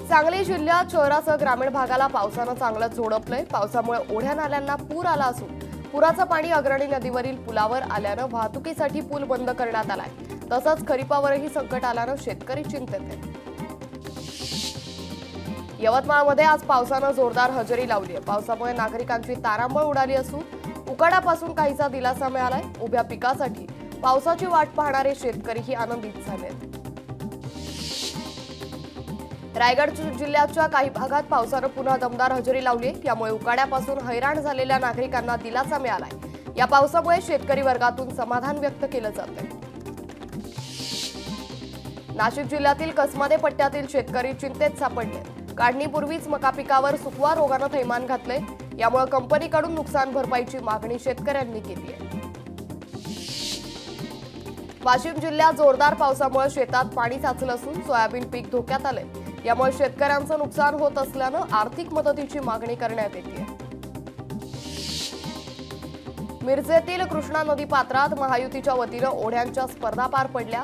सांगली जिल्ह्यात शहरासह ग्रामीण भागाला पावसानं चांगलंच झोडपलंय। पावसामुळे ओढ्या नाल्यांना पूर आला असून पुराचं पाणी अग्रणी नदीवरील पुलावर आल्यानं वाहतुकीसाठी पूल बंद करण्यात आलाय। तसंच खरीपावरही संकट आल्यानं शेतकरी चिंतेत आहे। यवतमाळमध्ये आज पावसानं जोरदार हजेरी लावली आहे। पावसामुळे नागरिकांची तारांबळ उडाली असून उकाड्यापासून काहीसा दिलासा मिळालाय। उभ्या पिकासाठी पावसाची वाट पाहणारे शेतकरीही आनंदित झालेत। रायगड जिल्ह्याच्या काही भागात पावसानं पुन्हा दमदार हजेरी लावली आहे। यामुळे उकाड्यापासून हैराण झालेल्या नागरिकांना दिलासा मिळालाय। या पावसामुळे शेतकरी वर्गातून समाधान व्यक्त केलं जातंय। नाशिक जिल्ह्यातील कसमादे पट्ट्यातील शेतकरी चिंतेत सापडले। काढणीपूर्वीच मका पिकावर सुकवा रोगानं थैमान घातलंय। यामुळे कंपनीकडून नुकसान भरपाईची मागणी शेतकऱ्यांनी केली आहे। वाशिम जिल्ह्यात जोरदार पावसामुळे शेतात पाणी साचलं असून सोयाबीन पीक धोक्यात आलंय। यामुळे शेतकऱ्यांचं नुकसान होत असल्यानं आर्थिक मदतीची मागणी करण्यात येते। मिरजेतील कृष्णा नदी पात्रात महायुतीच्या वतीनं ओढ्यांच्या स्पर्धा पार पडल्या।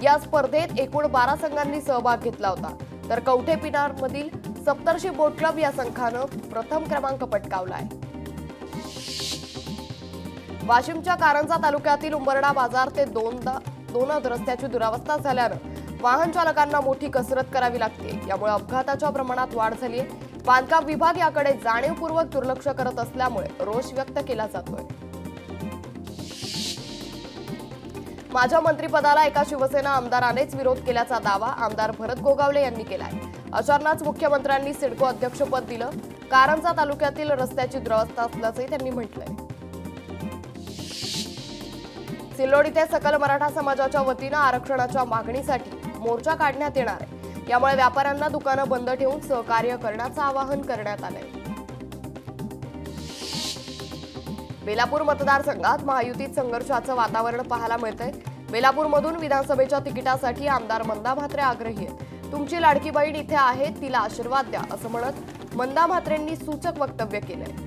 या स्पर्धेत एकूण 12 संघांनी सहभाग घेतला होता, तर कवठे पिनारमधील सप्तर्षी बोट क्लब या संघानं प्रथम क्रमांक पटकावला आहे। वाशिमच्या कारंजा तालुक्यातील उंबरडा बाजार ते दोनद रस्त्याची दुरावस्था झाल्यानं वाहन चालकांना मोठी कसरत करावी लागते। यामुळे अपघाताच्या प्रमाणात वाढ झाली आहे। बांधकाम विभाग याकडे जाणीवपूर्वक दुर्लक्ष करत असल्यामुळे रोष व्यक्त केला जातोय। माझ्या मंत्रिपदाला एका शिवसेना आमदारानेच विरोध केल्याचा दावा आमदार भरत गोगावले यांनी केलाय। अशांनाच मुख्यमंत्र्यांनी सिडको अध्यक्षपद दिलं। कारंजा तालुक्यातील रस्त्याची दुरावस्था असल्याचंही त्यांनी म्हटलंय। सिल्लोड इथे सकल मराठा समाजाच्या वतीनं आरक्षणाच्या मागणीसाठी मोर्चा काढण्यात येणार आहे। यामुळे व्यापाऱ्यांना दुकानं बंद ठेवून सहकार्य करण्याचं आवाहन करण्यात आलंय। बेलापूर मतदारसंघात महायुतीत संघर्षाचं वातावरण पाहायला मिळतंय। बेलापूरमधून विधानसभेच्या तिकिटासाठी आमदार मंदा म्हात्रे आग्रही आहेत। तुमची लाडकी बहीण इथे आहे, तिला आशीर्वाद द्या असं म्हणत मंदा म्हात्रेंनी सूचक वक्तव्य केलंय।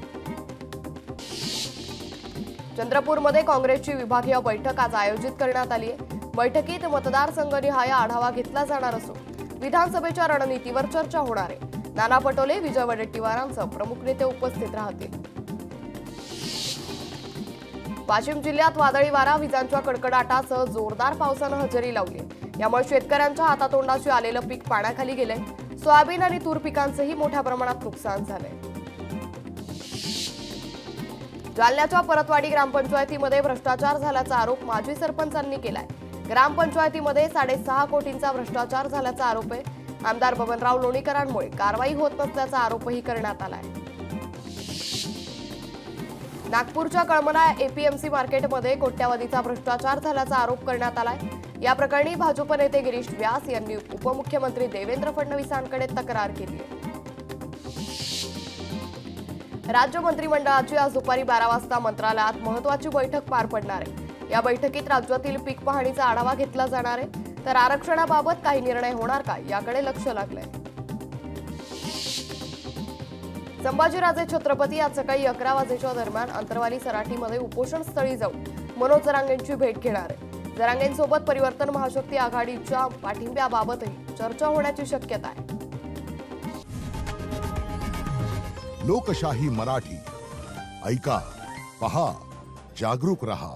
चंद्रपूरमध्ये काँग्रेसची विभागीय बैठक आज आयोजित करण्यात आली आहे। बैठकीत मतदारसंघनिहाय आढावा घेतला जाणार असून विधानसभेच्या रणनीतीवर चर्चा होणार आहे। नाना पटोले, विजय वडेट्टीवारांसह प्रमुख नेते उपस्थित राहतील। वाशिम जिल्ह्यात वादळी वारा, विजांच्या कडकडाटासह जोरदार पावसानं हजेरी लावली आहे। यामुळे शेतकऱ्यांच्या हातातोंडाशी आलेलं पीक पाण्याखाली गेलंय। सोयाबीन आणि तूर पिकांचंही मोठ्या प्रमाणात नुकसान झालंय। जालन्याच्या परतवाडी ग्रामपंचायतीमध्ये भ्रष्टाचार झाल्याचा आरोप माजी सरपंचांनी केलाय। ग्रामपंचायतीमध्ये 6.5 कोटींचा भ्रष्टाचार झाल्याचा आरोप आहे। आमदार बबनराव लोणीकरांमुळे कारवाई होत नसल्याचा आरोपही करण्यात आलाय। नागपूरच्या कळमना एपीएमसी मार्केटमध्ये कोट्यावधीचा भ्रष्टाचार झाल्याचा आरोप करण्यात आलाय। या प्रकरणी भाजप नेते गिरीश व्यास यांनी उपमुख्यमंत्री देवेंद्र फडणवीसांकडे तक्रार केली आहे। राज्य मंत्रिमंडळाची आज दुपारी 12 वाजता मंत्रालयात महत्त्वाची बैठक पार पडणार आहे। या बैठकीत राज्यातील पीक पाहणीचा आढावा घेतला जाणार आहे, तर आरक्षणाबाबत काही निर्णय होणार का याकडे लक्ष लागलंय। संभाजीराजे छत्रपती आज सकाळी 11 वाजेच्या दरम्यान अंतरवाली सराटीमध्ये उपोषण स्थळी जाऊन मनोज जरांगेंची भेट घेणार आहे। जरांगेंसोबत परिवर्तन महाशक्ती आघाडीच्या पाठिंब्याबाबतही चर्चा होण्याची शक्यता आहे। लोकशाही मराठी ऐका, पहा, जागरूक रहा।